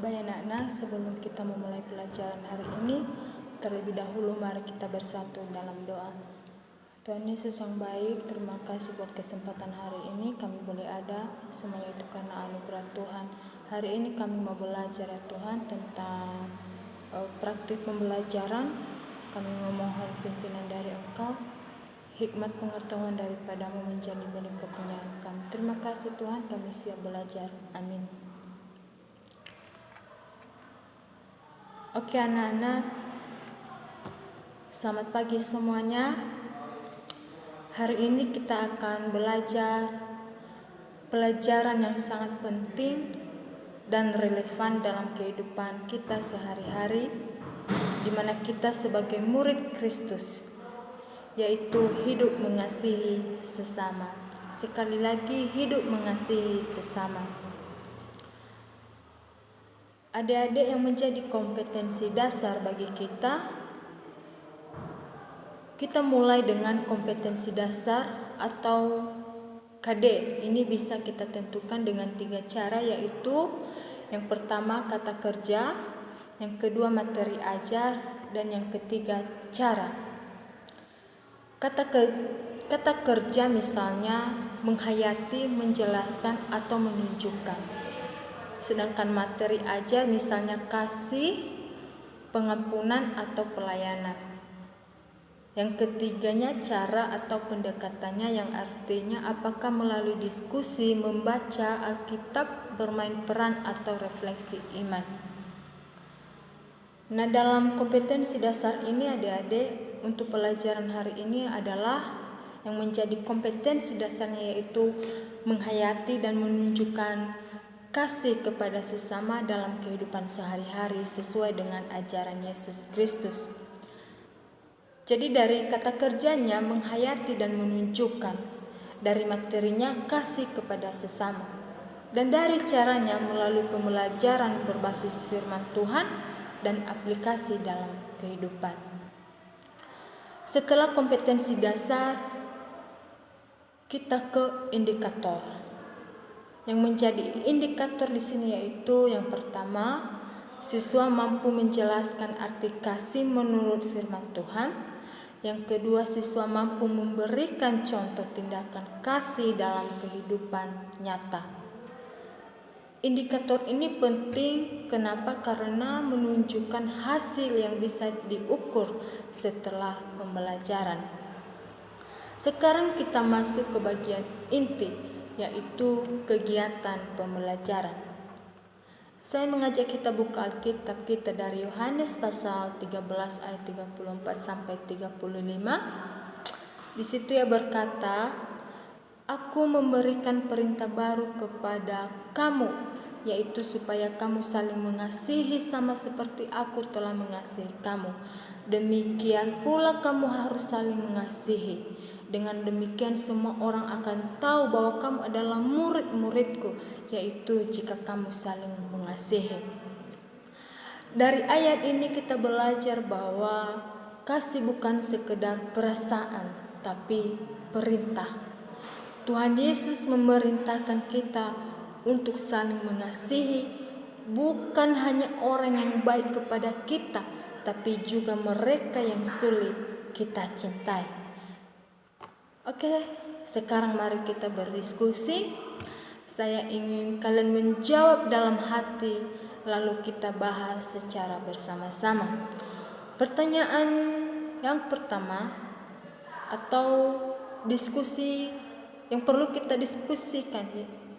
Baik anak-anak, sebelum kita memulai pelajaran hari ini, terlebih dahulu mari kita bersatu dalam doa. Tuhan Yesus yang baik, terima kasih buat kesempatan hari ini kami boleh ada, semuanya itu karena anugerah Tuhan. Hari ini kami mau belajar ya Tuhan tentang praktik pembelajaran. Kami memohon pimpinan dari Engkau, hikmat pengetahuan daripadamu menjadi benih kepunyaan kami. Terima kasih Tuhan, kami siap belajar. Amin. Oke anak-anak, selamat pagi semuanya. Hari ini kita akan belajar pelajaran yang sangat penting dan relevan dalam kehidupan kita sehari-hari, di mana kita sebagai murid Kristus, yaitu hidup mengasihi sesama. Sekali lagi, hidup mengasihi sesama. Adik-adik, yang menjadi kompetensi dasar bagi kita mulai dengan kompetensi dasar atau KD. Ini bisa kita tentukan dengan 3 cara, yaitu yang pertama kata kerja, yang kedua materi ajar, dan yang ketiga cara. Kata kerja misalnya menghayati, menjelaskan, atau menunjukkan. Sedangkan materi ajar misalnya kasih, pengampunan, atau pelayanan. Yang ketiganya cara atau pendekatannya, yang artinya apakah melalui diskusi, membaca Alkitab, bermain peran, atau refleksi iman. Nah, dalam kompetensi dasar ini adik-adik, untuk pelajaran hari ini adalah yang menjadi kompetensi dasarnya yaitu menghayati dan menunjukkan kasih kepada sesama dalam kehidupan sehari-hari sesuai dengan ajaran Yesus Kristus. Jadi dari kata kerjanya menghayati dan menunjukkan, dari materinya kasih kepada sesama, dan dari caranya melalui pembelajaran berbasis firman Tuhan dan aplikasi dalam kehidupan. Setelah kompetensi dasar, kita ke indikator. Yang menjadi indikator di sini yaitu yang pertama, siswa mampu menjelaskan arti kasih menurut firman Tuhan. Yang kedua, siswa mampu memberikan contoh tindakan kasih dalam kehidupan nyata. Indikator ini penting, kenapa? Karena menunjukkan hasil yang bisa diukur setelah pembelajaran. Sekarang kita masuk ke bagian inti, yaitu kegiatan pembelajaran. Saya mengajak kita buka Alkitab kita dari Yohanes pasal 13 ayat 34 sampai 35. Di situ ia berkata, "Aku memberikan perintah baru kepada kamu, yaitu supaya kamu saling mengasihi sama seperti aku telah mengasihi kamu. Demikian pula kamu harus saling mengasihi. Dengan demikian semua orang akan tahu bahwa kamu adalah murid-muridku, yaitu jika kamu saling mengasihi." Dari ayat ini kita belajar bahwa kasih bukan sekedar perasaan, tapi perintah. Tuhan Yesus memerintahkan kita untuk saling mengasihi, bukan hanya orang yang baik kepada kita, tapi juga mereka yang sulit kita cintai. Oke, sekarang mari kita berdiskusi. Saya ingin kalian menjawab dalam hati, lalu kita bahas secara bersama-sama. Pertanyaan yang pertama atau diskusi yang perlu kita diskusikan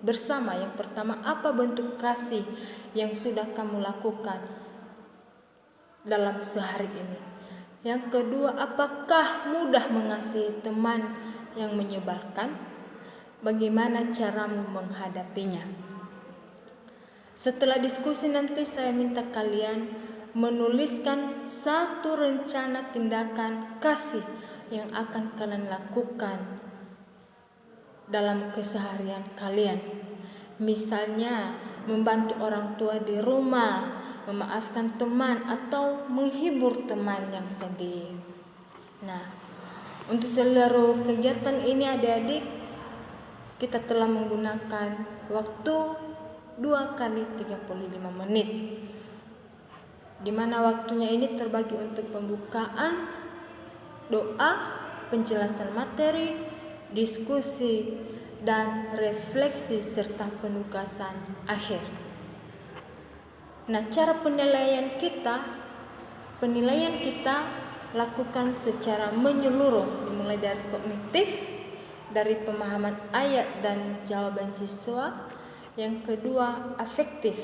bersama. Yang pertama, apa bentuk kasih yang sudah kamu lakukan dalam sehari ini? Yang kedua, apakah mudah mengasihi teman yang menyebalkan? Bagaimana caramu menghadapinya? Setelah diskusi nanti saya minta kalian menuliskan satu rencana tindakan kasih yang akan kalian lakukan dalam keseharian kalian. Misalnya membantu orang tua di rumah, memaafkan teman, atau menghibur teman yang sedih. Nah, untuk seluruh kegiatan ini adik-adik, kita telah menggunakan waktu 2 kali 35 menit. Di mana waktunya ini terbagi untuk pembukaan, doa, penjelasan materi, diskusi, dan refleksi serta penugasan akhir. Nah, cara penilaian kita lakukan secara menyeluruh, dimulai dari kognitif, dari pemahaman ayat dan jawaban siswa. Yang kedua, afektif,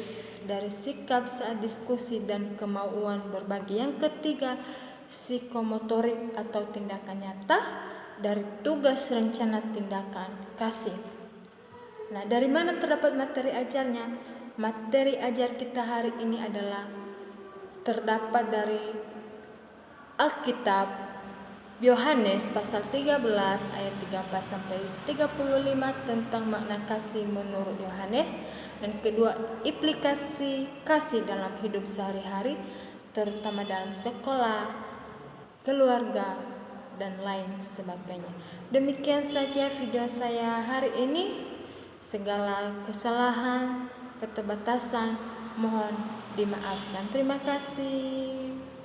dari sikap saat diskusi dan kemauan berbagi. Yang ketiga, psikomotorik atau tindakan nyata, dari tugas rencana tindakan kasih. Nah, dari mana terdapat materi ajarnya? Materi ajar kita hari ini adalah terdapat dari Alkitab Yohanes pasal 13 ayat 34 sampai 35 tentang makna kasih menurut Yohanes, dan kedua, implikasi kasih dalam hidup sehari-hari terutama dalam sekolah, keluarga, dan lain sebagainya. Demikian saja video saya hari ini. Segala kesalahan, keterbatasan mohon dimaafkan. Terima kasih.